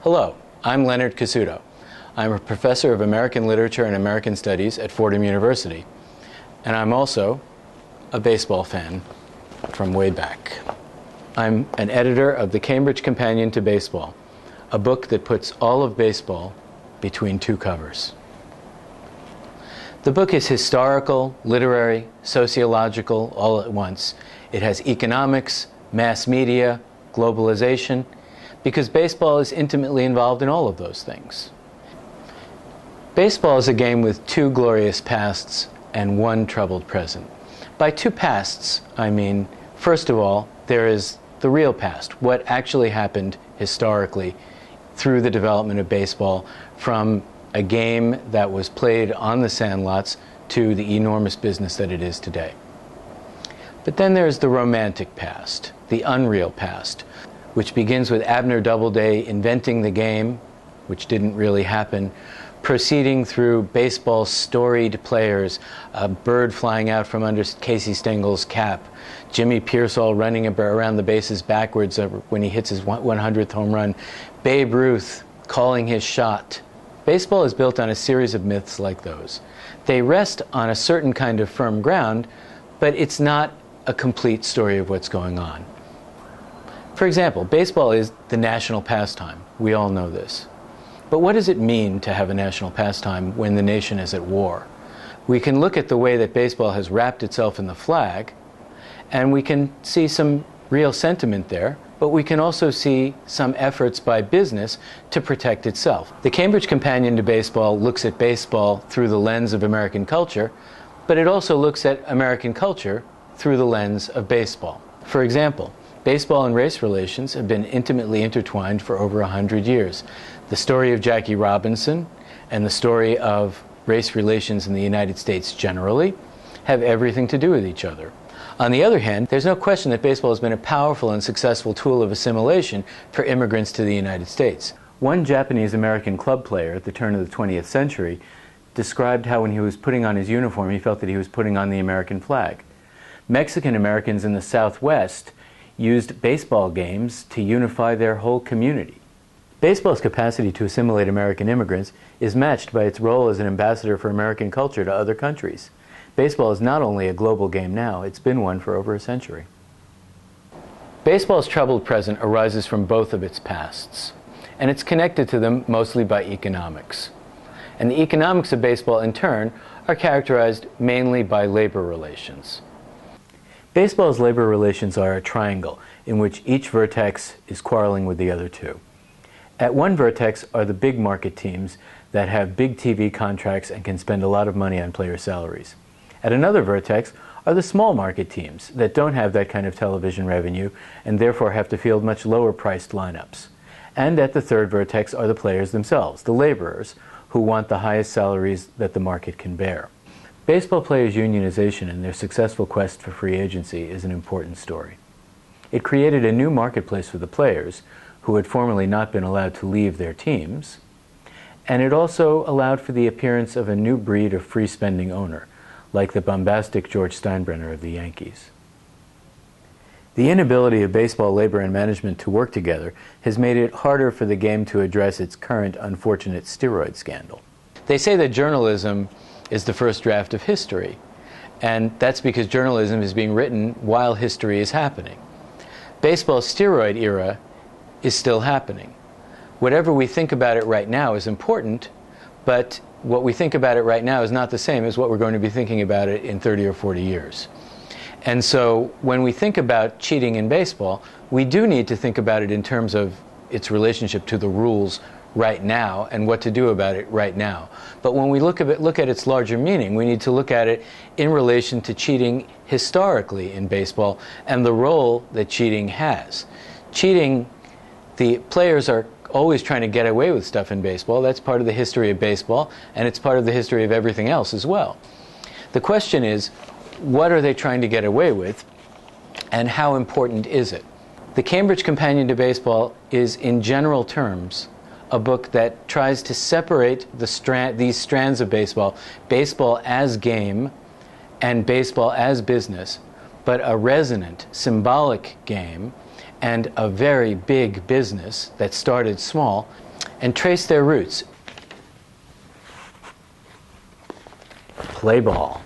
Hello, I'm Lenny Cassuto. I'm a professor of American Literature and American Studies at Fordham University, and I'm also a baseball fan from way back. I'm an editor of the Cambridge Companion to Baseball, a book that puts all of baseball between two covers. The book is historical, literary, sociological, all at once. It has economics, mass media, globalization, because baseball is intimately involved in all of those things. Baseball is a game with two glorious pasts and one troubled present. By two pasts, I mean, first of all, there is the real past, what actually happened historically through the development of baseball from a game that was played on the sandlots to the enormous business that it is today. But then there's the romantic past, the unreal past, which begins with Abner Doubleday inventing the game, which didn't really happen, proceeding through baseball's storied players, a bird flying out from under Casey Stengel's cap, Jimmy Pearsall running around the bases backwards when he hits his 100th home run, Babe Ruth calling his shot. Baseball is built on a series of myths like those. They rest on a certain kind of firm ground, but it's not a complete story of what's going on. For example, baseball is the national pastime. We all know this. But what does it mean to have a national pastime when the nation is at war? We can look at the way that baseball has wrapped itself in the flag, and we can see some real sentiment there, but we can also see some efforts by business to protect itself. The Cambridge Companion to Baseball looks at baseball through the lens of American culture, but it also looks at American culture through the lens of baseball. For example, baseball and race relations have been intimately intertwined for over 100 years. The story of Jackie Robinson and the story of race relations in the United States generally have everything to do with each other. On the other hand, there's no question that baseball has been a powerful and successful tool of assimilation for immigrants to the United States. One Japanese-American club player at the turn of the 20th century described how when he was putting on his uniform, he felt that he was putting on the American flag. Mexican Americans in the Southwest used baseball games to unify their whole community. Baseball's capacity to assimilate American immigrants is matched by its role as an ambassador for American culture to other countries. Baseball is not only a global game now, it's been one for over a century. Baseball's troubled present arises from both of its pasts, and it's connected to them mostly by economics. And the economics of baseball, in turn, are characterized mainly by labor relations. Baseball's labor relations are a triangle in which each vertex is quarreling with the other two. At one vertex are the big market teams that have big TV contracts and can spend a lot of money on player salaries. At another vertex are the small market teams that don't have that kind of television revenue and therefore have to field much lower priced lineups. And at the third vertex are the players themselves, the laborers, who want the highest salaries that the market can bear. Baseball players' unionization and their successful quest for free agency is an important story. It created a new marketplace for the players, who had formerly not been allowed to leave their teams, and it also allowed for the appearance of a new breed of free-spending owner, like the bombastic George Steinbrenner of the Yankees. The inability of baseball labor and management to work together has made it harder for the game to address its current unfortunate steroid scandal. They say that journalism is the first draft of history, and that's because journalism is being written while history is happening. Baseball's steroid era is still happening. Whatever we think about it right now is important, but what we think about it right now is not the same as what we're going to be thinking about it in 30 or 40 years. And so when we think about cheating in baseball, we do need to think about it in terms of its relationship to the rules right now and what to do about it right now. But when we look at its larger meaning, we need to look at it in relation to cheating historically in baseball and the role that cheating has. Cheating, the players are always trying to get away with stuff in baseball. That's part of the history of baseball, and it's part of the history of everything else as well. The question is, what are they trying to get away with, and how important is it? The Cambridge Companion to Baseball is, in general terms, a book that tries to separate these strands of baseball, baseball as game and baseball as business, but a resonant, symbolic game and a very big business that started small. and trace their roots. Play ball.